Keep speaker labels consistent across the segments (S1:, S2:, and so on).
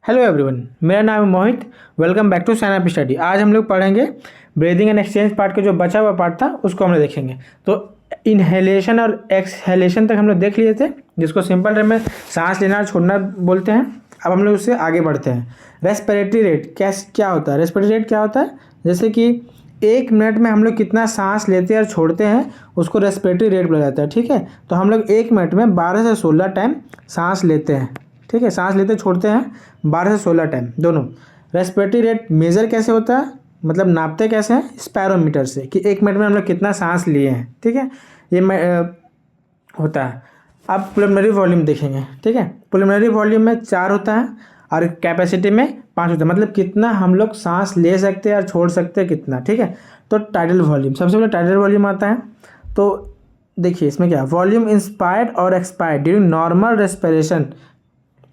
S1: Hello everyone, मेरा नाम है Mohit. Welcome back to sign up study. आज हम लोग पढ़ेंगे ब्रीदिंग एंड एक्सचेंज पार्ट के जो बचा हुआ पार्ट था उसको हम लोग देखेंगे। तो इनहेलेशन और एक्सहेलेशन तक हम लोग देख लिए थे, जिसको सिंपल टर्म में सांस लेना और छोड़ना बोलते हैं। अब हम लोग उससे आगे बढ़ते हैं। रेस्पिरेटरी रेट क्या होता है? रेस्पिरेटरी रेट क्या होता है? जैसे कि 1 मिनट में हम लोग कितना सांस लेते हैं और छोड़ते हैं, उसको रेस्पिरेटरी रेट बोला जाता है। ठीक है, तो हम लोग 1 मिनट में 12 से 16 टाइम सांस लेते हैं। ठीक है, सांस लेते छोड़ते हैं 12 से 16 टाइम दोनों। रेस्पिरेटरी रेट मेजर कैसे होता है, मतलब नापते कैसे हैं? स्पैरोमीटर से, कि 1 मिनट में हम लोग कितना सांस लिए हैं। ठीक है, ये होता है। अब पुलमनरी वॉल्यूम देखेंगे। ठीक है, पुलमनरी वॉल्यूम में 4 होता है और कैपेसिटी में 5 होता है, मतलब कितना हम लोग सांस ले सकते हैं और छोड़ सकते हैं कितना। ठीक है, तो टाइडल वॉल्यूम, सबसे पहले टाइडल वॉल्यूम आता है। तो देखिए इसमें क्या, वॉल्यूम इंस्पायर्ड और एक्सपायर्ड ड्यूरिंग नॉर्मल रेस्पिरेशन।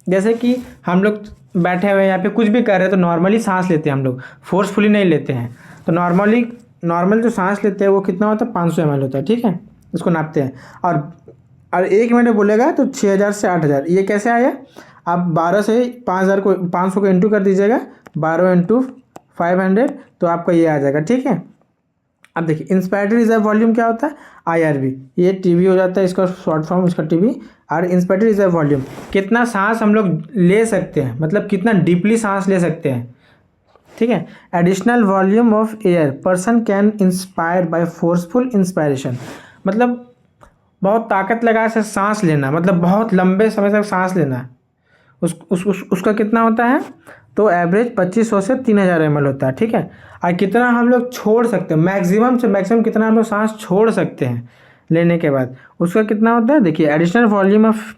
S1: जैसे कि हम लोग बैठे हुए यहाँ पे कुछ भी कर रहे हैं तो नॉर्मली सांस लेते हैं, हम लोग फोर्सफुली नहीं लेते हैं। तो नॉर्मल जो सांस लेते हैं वो कितना होता है? 500 ml होता है। ठीक है, इसको नापते हैं। और 1 मिनट बोलेगा तो 6000 से 8000। ये कैसे आया? आप 12 से 5000 को 500 को इंटू कर दीजिएगा, 12 इंटू 500, तो आपका ये आ जाएगा। ठीक है, अब देखिए इंस्पायरेटरी रिजर्व वॉल्यूम क्या होता है? IRV। ये टीवी हो जाता है, इसका शॉर्ट फॉर्म इसका टीवी। और इंस्पायरेटरी रिजर्व वॉल्यूम, कितना सांस हम लोग ले सकते हैं, मतलब कितना डीपली सांस ले सकते हैं। ठीक है, additional volume of air person can inspire by forceful inspiration, मतलब बहुत ताकत लगा से सांस लेना, मतलब बहुत लंबे समय तक सांस लेना। उसका कितना होता है? तो एवरेज 2500 से 3000 ml होता है। ठीक है, और कितना हम लोग छोड़ सकते हैं, मैक्सिमम से मैक्सिमम कितना हम लोग सांस छोड़ सकते हैं लेने के बाद, उसका कितना होता है? देखिए additional volume of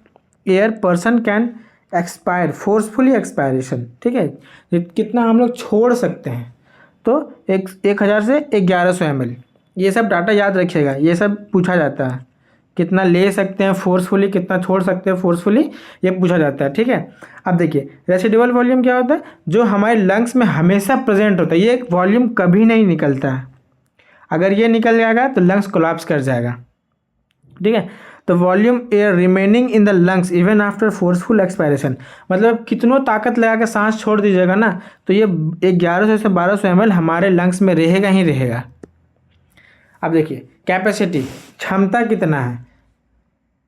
S1: air person can expire forcefully expiration. ठीक है, कितना हम लोग छोड़ सकते हैं, तो 1000 से 1100 ml। ये सब डाटा याद रखिएगा, ये सब पूछा जाता है। कितना ले सकते हैं फोर्सफुली, कितना छोड़ सकते हैं फोर्सफुली, ये पूछा जाता है। ठीक है, अब देखिए रेसिडुअल वॉल्यूम क्या होता है? जो हमारे लंग्स में हमेशा प्रेजेंट होता है, ये एक वॉल्यूम कभी नहीं निकलता है। अगर ये निकल जाएगा तो लंग्स कोलैप्स कर जाएगा। ठीक है, तो volume air remaining in the lungs even after forceful expiration, मतलब कितनों ताकत लगा के सांस छोड़ दीजिएगा ना, तो ये 1100 से 1200 ml हमारे लंग्स में रहेगा ही रहेगा। अब देखिए कैपेसिटी, क्षमता कितना है?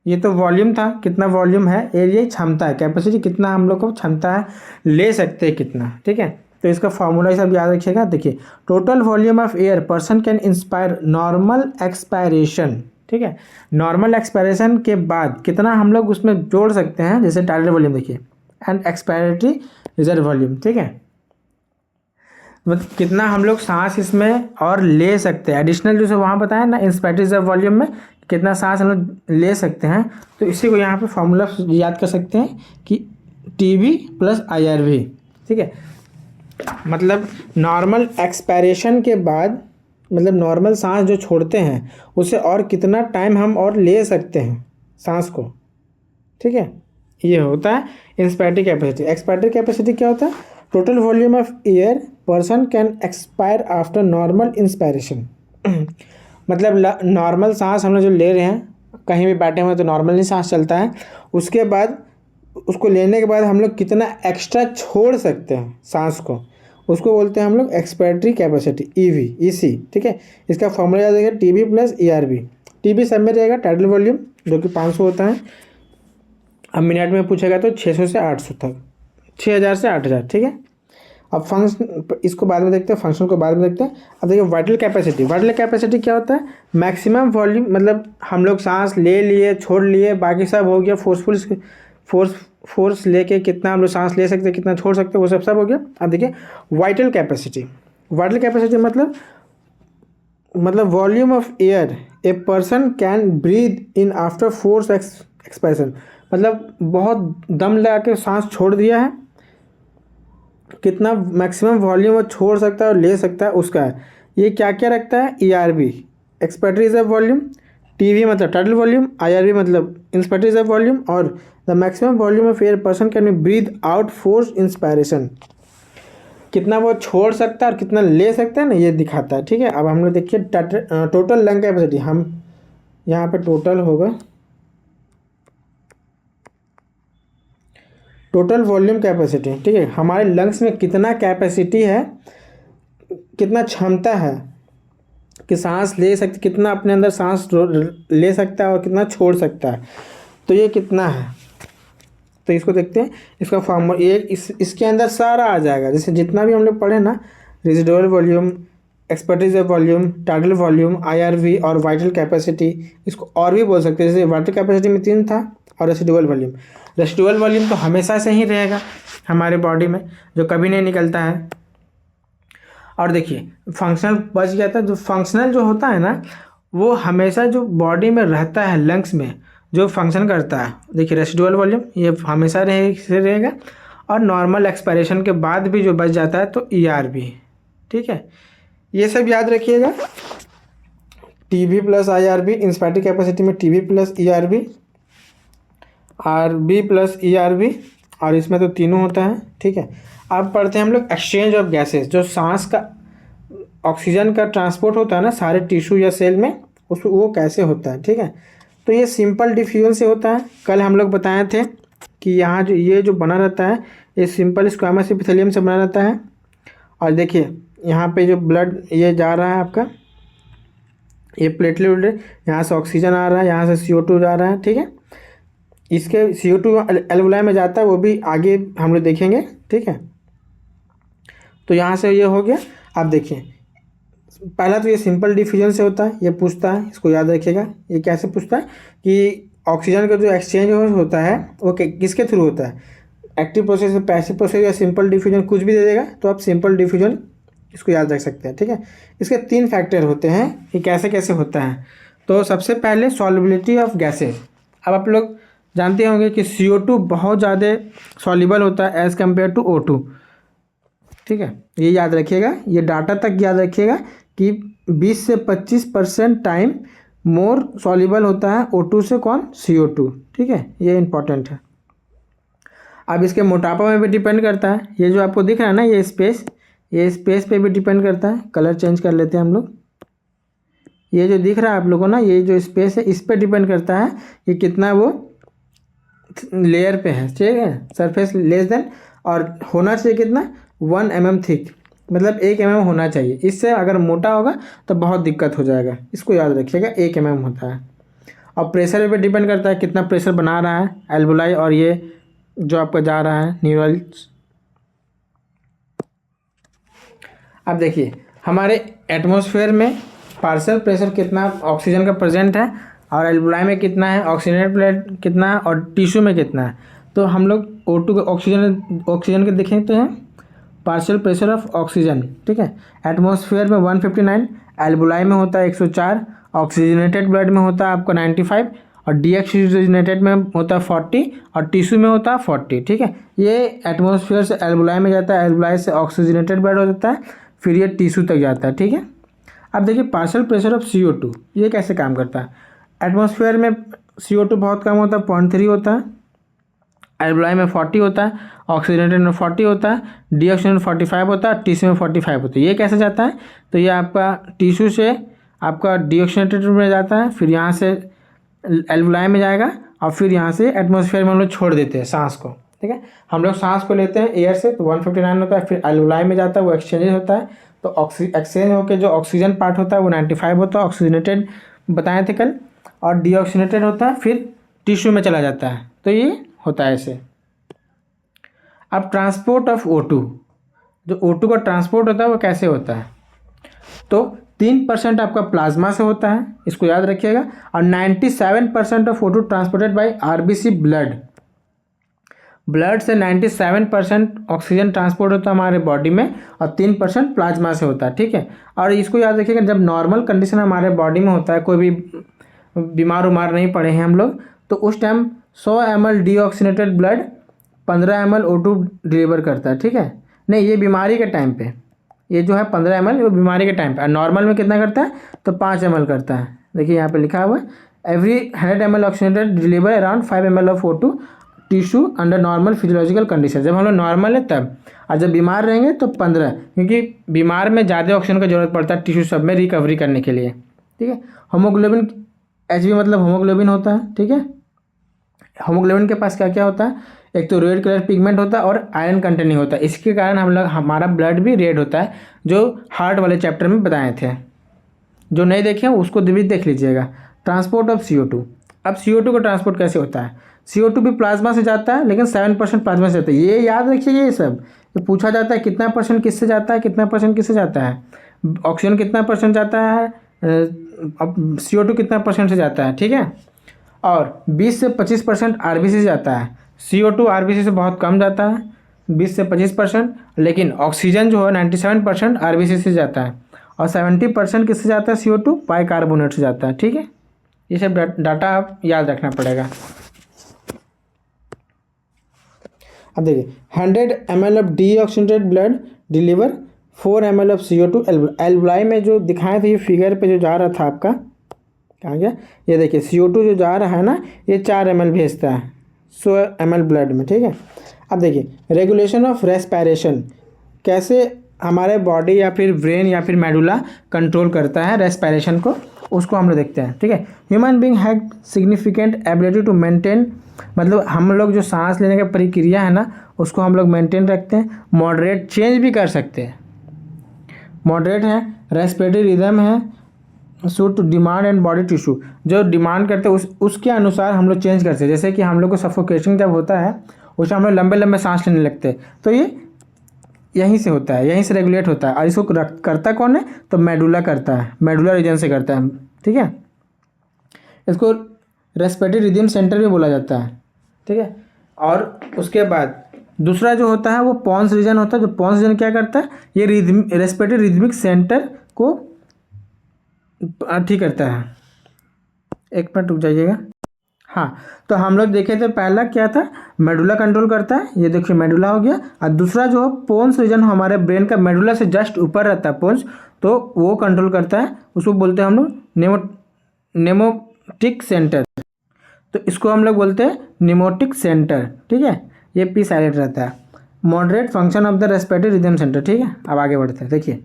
S1: ये तो वॉल्यूम था, कितना वॉल्यूम है, एरिया क्षमता है। कैपेसिटी कितना हम लोग को क्षमता है, ले सकते हैं कितना। ठीक है, तो इसका फॉर्मूला सब याद रखिएगा। देखिए total volume of air person can inspire normal expiration. ठीक है, नॉर्मल एक्सपायरेशन के बाद कितना हम लोग उसमें जोड़ सकते हैं, जैसे टाइडल वॉल्यूम देखिए, एंड एक्सपायरेटरी रिजर्व वॉल्यूम। ठीक है, मतलब कितना हम लोग सांस इसमें और ले सकते हैं, एडिशनल जो वहाँ बताया ना इंस्पायरेटरी रिजर्व वॉल्यूम में कितना सांस हम लोग ले सकते हैं। तो इसी को यहाँ पे फॉर्मूला याद कर सकते हैं कि TB प्लस IRV। ठीक है, मतलब नॉर्मल एक्सपायरेशन के बाद, मतलब नॉर्मल सांस जो छोड़ते हैं उसे और कितना टाइम हम और ले सकते हैं सांस को। ठीक है, ये होता है इंस्पायरेटरी कैपेसिटी। एक्सपायरेटरी कैपेसिटी क्या होता है? Total volume of air person can expire after normal inspiration. मतलब नॉर्मल सांस हम लोग जो ले रहे हैं, कहीं भी बैठे हुए तो नॉर्मली सांस चलता है, उसके बाद उसको लेने के बाद हम लोग कितना एक्स्ट्रा छोड़ सकते हैं सांस को, उसको बोलते हैं हम लोग एक्सपायरेटरी कैपेसिटी, EC। ठीक है, इसका फॉर्मूला याद रहेगा TB प्लस ERV। TB सब में रहेगा टाइडल वॉल्यूम जो कि 500 होता है। अब मिनट में पूछेगा तो 600 से 800 तक, 6000 से 8000। ठीक है, अब फंक्शन इसको बाद में देखते हैं, फंक्शन को बाद में देखते हैं। अब देखिए वाइटल कैपेसिटी। वाइटल कैपेसिटी क्या होता है? मैक्सिमम वॉल्यूम, मतलब हम लोग सांस ले लिए छोड़ लिए बाकी सब हो गया, फोर्स लेके कितना हम लोग सांस ले सकते हैं कितना छोड़ सकते हैं, वो सब हो गया। अब देखिए वाइटल कैपेसिटी। वाइटल कैपेसिटी मतलब volume of air a person can breathe in after force expiration, मतलब बहुत दम लगा के सांस छोड़ दिया है, कितना मैक्सिमम वॉल्यूम वो छोड़ सकता है और ले सकता है उसका है। ये क्या क्या रखता है? ERV expiratory reserve volume, TB मतलब टाइडल वॉल्यूम, IRV मतलब इंस्पायरेटरी रिजर्व वॉल्यूम, और the maximum volume of air person can be breathe out force inspiration, कितना वो छोड़ सकता है और कितना ले सकता है ना, ये दिखाता है। ठीक है, अब हम लोग देखिए टोटल लंग कैपेसिटी। हम यहाँ पे टोटल होगा टोटल वॉल्यूम कैपेसिटी, ठीक है, हमारे लंग्स में कितना कैपेसिटी है, कितना क्षमता है कि सांस ले सकते, कितना अपने अंदर सांस ले सकता है और कितना छोड़ सकता है, तो ये कितना है। तो इसको देखते हैं, इसका फॉर्मूला ये इसके अंदर सारा आ जाएगा, जैसे जितना भी हम लोग पढ़े ना, residual volume, expertise volume, tidal volume, IRV और वाइटल कैपेसिटी, इसको और भी बोल सकते हैं। जैसे वाइटल कैपेसिटी में 3 था, और रेसिडुअल वॉल्यूम, रेसिडुअल वॉल्यूम तो हमेशा से ही रहेगा हमारे बॉडी में, जो कभी नहीं निकलता है। और देखिए फंक्शनल बच गया था, जो फंक्शनल जो होता है ना, वो हमेशा जो बॉडी में रहता है, लंग्स में जो फंक्शन करता है, देखिए रेसिडुअल वॉल्यूम ये हमेशा रहेगा, और नॉर्मल एक्सपायरेशन के बाद भी जो बच जाता है तो ERV, ठीक है, ये सब याद रखिएगा। TB प्लस IRB, इंस्पायरेटिव कैपेसिटी में TB plus ERB, RB plus ERB, और इसमें तो तीनों होता है, ठीक है। अब पढ़ते हैं हम लोग एक्सचेंज ऑफ गैसेस, जो सांस का ऑक्सीजन का ट्रांसपोर्ट होता है ना सारे टिश्यू या सेल में, उसको वो कैसे होता है, ठीक है। तो ये सिंपल डिफ्यूजन से होता है। कल हम लोग बताए थे कि यहाँ जो ये जो बना रहता है, ये सिंपल स्क्वामस एपिथेलियम से बना रहता है। और देखिए यहाँ पे जो ब्लड ये जा रहा है आपका, ये प्लेटलेट, यहाँ से ऑक्सीजन आ रहा है, यहाँ से CO2 जा रहा है, ठीक है। इसके CO2 एल्वुलाई में जाता है, वो भी आगे हम लोग देखेंगे, ठीक है। तो यहाँ से ये हो गया। अब देखिए पहला तो ये सिंपल डिफ्यूजन से होता है, ये पूछता है, इसको याद रखिएगा। ये कैसे पूछता है कि ऑक्सीजन का जो एक्सचेंज होता है वो किसके थ्रू होता है, एक्टिव प्रोसेस, पैसिव प्रोसेस या सिंपल डिफ्यूजन, कुछ भी दे देगा तो आप सिंपल डिफ्यूजन इसको याद रख सकते हैं, ठीक है। इसके 3 फैक्टर होते हैं कि कैसे कैसे होता है। तो सबसे पहले सॉल्युबिलिटी ऑफ गैसेज। अब आप लोग जानते होंगे कि CO2 बहुत ज़्यादा सॉल्युबल होता है एज़ कम्पेयर टू O2, ठीक है, ये याद रखिएगा, ये डाटा तक याद रखिएगा कि 20 से 25% टाइम मोर सॉल्युबल होता है O2 से, कौन, CO2, ठीक है, ये इंपॉर्टेंट है। अब इसके मोटापा में भी डिपेंड करता है, ये जो आपको दिख रहा है ना ये स्पेस पे भी डिपेंड करता है। कलर चेंज कर लेते हैं हम लोग, ये जो दिख रहा है आप लोगों को ना, ये जो स्पेस है इस पे डिपेंड करता है कि कितना वो लेयर पे है, ठीक है, सरफेस लेस देन, और होना चाहिए कितना, 1 mm थिक, मतलब 1 mm होना चाहिए। इससे अगर मोटा होगा तो बहुत दिक्कत हो जाएगा, इसको याद रखिएगा, 1 mm होता है। और प्रेशर पे डिपेंड करता है, कितना प्रेशर बना रहा है एल्वुलाई, और ये जो आपका जा रहा है न्यूरल्स। अब देखिए हमारे एटमॉस्फेयर में पार्शियल प्रेशर कितना ऑक्सीजन का प्रेजेंट है, और एल्वुलाई में कितना है, ऑक्सीजनेटेड ब्लड कितना है, और टिश्यू में कितना है। तो हम लोग O2 के ऑक्सीजन के देखें तो हैं पार्शियल प्रेशर ऑफ ऑक्सीजन, ठीक है, एटमॉस्फेयर में 159, एल्वुलाई में होता है 104, ऑक्सीजनेटेड ब्लड में होता है आपका 95, और डीऑक्सीजनेटेड में होता है 40, और टिश्यू में होता है 40, ठीक है। ये एटमॉस्फेयर से एल्वुलाई में जाता है, एल्वुलाई से ऑक्सीजनेटेड ब्लड हो जाता है, फिर ये टिश्यू तक जाता है, ठीक है। अब देखिए पार्शियल प्रेशर ऑफ CO2 ये कैसे काम करता है। एटमॉस्फेयर में CO2 बहुत कम होता है, 0.3 होता है, एल्वुलाई में 40 होता है, ऑक्सीजनेटेड में 40 होता है, डीऑक्सीजनेटेड 45 होता है, टिश्यू में 45 होता है। ये कैसे जाता है, तो ये आपका टिश्यू से आपका डीऑक्सीजनेटेड में जाता है, फिर यहाँ से एल्वुलाई में जाएगा, और फिर यहाँ से एटमॉस्फेयर में हम लोग छोड़ देते हैं सांस को, ठीक है। हम लोग सांस को लेते हैं एयर से, तो 159 होता है, फिर एल्वुलाई में जाता है, वो एक्सचेंज होता है, तो एक्सचेंज होकर जो ऑक्सीजन पार्ट होता है वो 95 होता है, ऑक्सीजनेटेड बताए थे कल, और डीऑक्सीजनेटेड होता है, फिर टिश्यू में चला जाता है। तो ये होता है ऐसे। अब ट्रांसपोर्ट ऑफ O2, जो O2 का ट्रांसपोर्ट होता है वो कैसे होता है, तो 3% आपका प्लाज्मा से होता है, इसको याद रखिएगा, और 97% of O2 transported by RBC blood से 97% ऑक्सीजन ट्रांसपोर्ट होता है हमारे बॉडी में, और 3% प्लाज्मा से होता है, ठीक है। और इसको याद रखिएगा, जब नॉर्मल कंडीशन हमारे बॉडी में होता है, कोई भी बीमार उमार नहीं पड़े हैं हम लोग, तो उस time 100 ml deoxygenated blood 15 ml O2 deliver करता है, ठीक है। नहीं, ये बीमारी के टाइम पे, ये जो है 15 ml वो बीमारी के टाइम पे, और नॉर्मल में कितना करता है, तो 5 ml करता है। देखिए यहाँ पे लिखा हुआ है, every 100 ml oxygenated deliver around 5 ml of O2 tissue under normal physiological condition. जब हम लोग नॉर्मल है तब, और जब बीमार रहेंगे तो 15, क्योंकि बीमार में ज़्यादा ऑक्सीजन की जरूरत पड़ता है टिश्यू सब में रिकवरी करने के लिए, ठीक है। होमोग्लोबिन, HB मतलब होमोग्लोबिन होता है, ठीक है। होमोग्लोबिन के पास क्या क्या होता है, एक तो रेड कलर पिगमेंट होता है और आयरन कंटेनिंग होता है, इसके कारण हम लोग हमारा ब्लड भी रेड होता है, जो हार्ट वाले चैप्टर में बताए थे। जो नहीं देखे उसको भी देख लीजिएगा। Transport of CO2। अब CO2 का ट्रांसपोर्ट कैसे होता है? CO2 भी प्लाज्मा से जाता है, लेकिन 7% प्लाज्मा से जाता है। ये याद रखिए, ये सब ये पूछा जाता है कितना परसेंट किससे जाता है, कितना परसेंट किससे जाता है। ऑक्सीजन कितना परसेंट जाता है, अब CO2 कितना परसेंट से जाता है, ठीक है। और 20 से 25% RBC से जाता है। CO2 RBC से बहुत कम जाता है, 20 से 25%, लेकिन ऑक्सीजन जो है 97% RBC से जाता है, और 70% किससे जाता है CO2? बाइकार्बोनेट से जाता है, ठीक है। ये सब डाटा आप याद रखना पड़ेगा। अब देखिए 100 ml of deoxygenated blood deliver 4 ml of CO2 एल्बुलाई में जो दिखाए थे, ये फिगर पे जो जा रहा था आपका, कहाँ गया? ये देखिए CO2 जो जा रहा है ना, ये 4 ml भेजता है 100 ml ब्लड में, ठीक है। अब देखिए रेगुलेशन ऑफ रेस्पिरेशन, कैसे हमारे बॉडी या फिर ब्रेन या फिर मेडुला कंट्रोल करता है रेस्पिरेशन को, उसको हम लोग देखते हैं, ठीक है। Human being have significant ability to maintain, मतलब हम लोग जो सांस लेने का प्रक्रिया है ना, उसको हम लोग मेंटेन रखते हैं। मॉडरेट चेंज भी कर सकते हैं, मॉडरेट है। रेस्पिरेटरी रिदम है suit to demand and body tissue, जो डिमांड करते हैं उसके अनुसार हम लोग चेंज करते हैं। जैसे कि हम लोग को सफोकेशन जब होता है, उसमें हम लोग लंबे लंबे सांस लेने लगते हैं, तो ये यहीं से होता है, यहीं से रेगुलेट होता है। और इसको करता कौन है? तो मेडुला करता है, मेडुला रीजन से करता है, ठीक है। इसको रेस्पिरेटरी रिदम सेंटर भी बोला जाता है, ठीक है। और उसके बाद दूसरा जो होता है वो पॉन्स रीजन होता है। जो पॉन्स रीजन क्या करता है? ये रेस्पिरेटरी रिदमिक सेंटर को ठीक करता है। एक मिनट रुक जाइएगा। हाँ, तो हम लोग देखे थे पहला क्या था, मेडुला कंट्रोल करता है, ये देखिए मेडुला हो गया। और दूसरा जो पोन्स रीजन हमारे ब्रेन का मेडुला से जस्ट ऊपर रहता है पोन्स, तो वो कंट्रोल करता है, उसको बोलते हैं हम लोग नेमोटिक सेंटर। तो इसको हम लोग बोलते हैं निमोटिक सेंटर, ठीक है। ये पी साइलेंट रहता है। Moderate function of the respiratory rhythm centre, ठीक है। अब आगे बढ़ते हैं, देखिए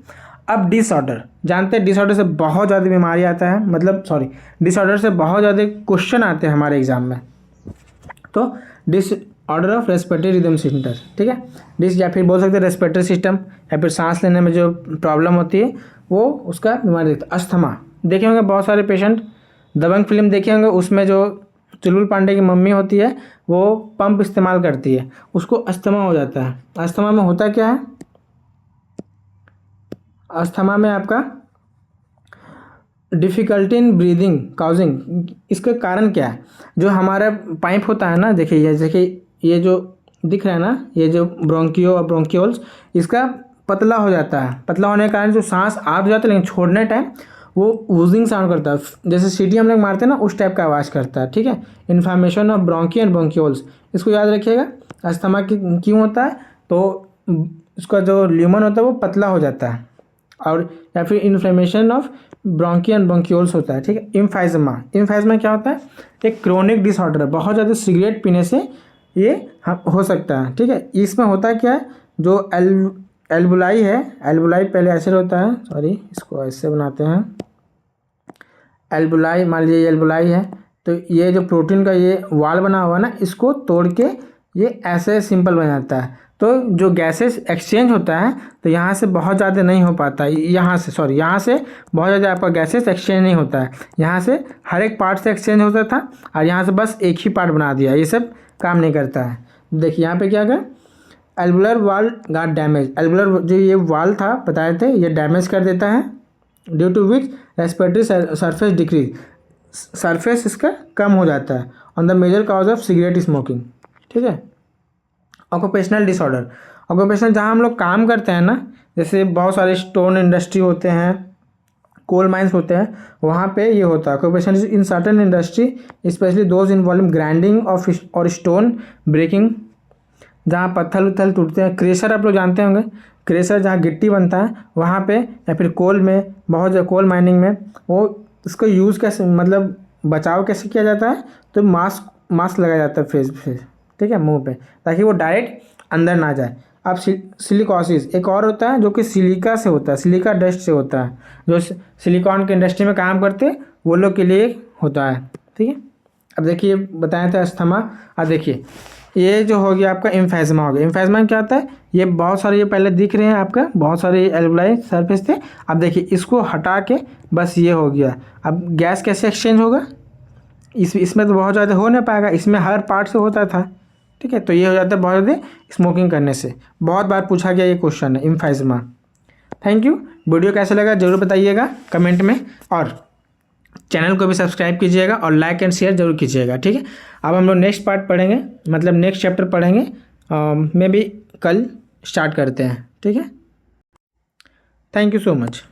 S1: अब डिसऑर्डर, जानते हैं डिसऑर्डर से बहुत ज़्यादा बीमारी आता है, मतलब सॉरी डिसऑर्डर से बहुत ज़्यादा क्वेश्चन आते हैं हमारे एग्जाम में। तो disorder of respiratory rhythm centre, ठीक है। डिस या फिर बोल सकते हैं रेस्पिरेटरी सिस्टम, या फिर सांस लेने में जो प्रॉब्लम होती है वो उसका बीमारी देखते हैं। अस्थमा देखे होंगे बहुत सारे पेशेंट, दबंग फिल्म देखे होंगे, उसमें जो चुलबुल पांडे की मम्मी होती है वो पंप इस्तेमाल करती है, उसको अस्थमा हो जाता है। अस्थमा में होता क्या है? अस्थमा में आपका डिफ़िकल्टी इन ब्रीदिंग काउजिंग, इसका कारण क्या है? जो हमारा पाइप होता है ना, देखिए ये जो दिख रहा है ना, ये जो ब्रोंकियो और ब्रोंकियोल्स, इसका पतला हो जाता है। पतला होने के कारण जो सांस आ तो जाता है, लेकिन छोड़ने टाइम वो वूजिंग साउंड करता है, जैसे सीटी हम लोग मारते हैं ना, उस टाइप का आवाज़ करता है, ठीक है। Inflammation of bronchi and bronchioles, इसको याद रखिएगा। अस्थमा क्यों होता है? तो उसका जो ल्यूमन होता है वो पतला हो जाता है, और या फिर inflammation of bronchi and bronchioles होता है, ठीक है। इम्फाइजमा, इम्फाइजमा क्या होता है? एक क्रोनिक डिसऑर्डर है, बहुत ज़्यादा सिगरेट पीने से ये हो सकता है, ठीक है। इसमें होता क्या है, जो एल्बुलाई है, एल्बुलाई पहले ऐसे होता है, सॉरी इसको ऐसे बनाते हैं, एल्बुलाई मान लीजिए एल्बुलाई है, तो ये जो प्रोटीन का ये वाल बना हुआ है ना, इसको तोड़ के ये ऐसे सिंपल बन जाता है। तो जो गैसेस एक्सचेंज होता है, तो यहाँ से बहुत ज़्यादा नहीं हो पाता, यहाँ से बहुत ज़्यादा आपका गैसेस एक्सचेंज नहीं होता है। यहाँ से हर एक पार्ट से एक्सचेंज होता था, और यहाँ से बस एक ही पार्ट बना दिया, ये सब काम नहीं करता है। देखिए यहाँ पे क्या क्या, एल्बुलर वाल गाट डैमेज, एल्बुलर जो ये वाल था बताए थे, ये डैमेज कर देता है, due to which respiratory surface decrease, surface इसका कम हो जाता है, on the major cause of cigarette smoking, ठीक है। ऑक्यूपेशनल डिसऑर्डर, ऑक्यूपेशनल जहाँ हम लोग काम करते हैं ना, जैसे बहुत सारे स्टोन इंडस्ट्री होते हैं, कोल माइंस होते हैं, वहाँ पे ये होता है occupation in certain industry, specially those involving grinding of और स्टोन ब्रेकिंग, जहाँ पत्थर उत्थर टूटते हैं। क्रेशर आप लोग जानते होंगे, क्रेशर जहाँ गिट्टी बनता है वहाँ पे, या फिर कोल में, बहुत कोल माइनिंग में, वो इसको यूज़ कैसे, मतलब बचाव कैसे किया जाता है? तो मास्क लगाया जाता है फेस पे, ठीक है, मुंह पे, ताकि वो डायरेक्ट अंदर ना जाए। अब सिलिकॉसिस एक और होता है, जो कि सिलिका से होता है, सिलिका डस्ट से होता है, जो सिलिकॉन के इंडस्ट्री में काम करते हैं वो लोग के लिए होता है, ठीक है। अब देखिए बताए थे अस्थमा। अब देखिए ये जो हो गया आपका एम्फेज़मा हो गया। एम्फेज़मा क्या होता है, ये बहुत सारे ये पहले दिख रहे हैं आपका, बहुत सारे एल्वेओलाई सरफेस थे। अब देखिए इसको हटा के बस ये हो गया। अब गैस कैसे एक्सचेंज होगा, इसमें तो बहुत ज़्यादा हो नहीं पाएगा, इसमें हर पार्ट से होता था, ठीक है। तो ये हो जाता है बहुत ज़्यादा स्मोकिंग करने से। बहुत बार पूछा गया ये क्वेश्चन है एम्फेज़मा। Thank you. वीडियो कैसा लगा ज़रूर बताइएगा कमेंट में, और चैनल को भी सब्सक्राइब कीजिएगा और लाइक एंड शेयर जरूर कीजिएगा, ठीक है। अब हम लोग नेक्स्ट पार्ट पढ़ेंगे, मतलब नेक्स्ट चैप्टर पढ़ेंगे, मे बी कल स्टार्ट करते हैं, ठीक है। Thank you so much.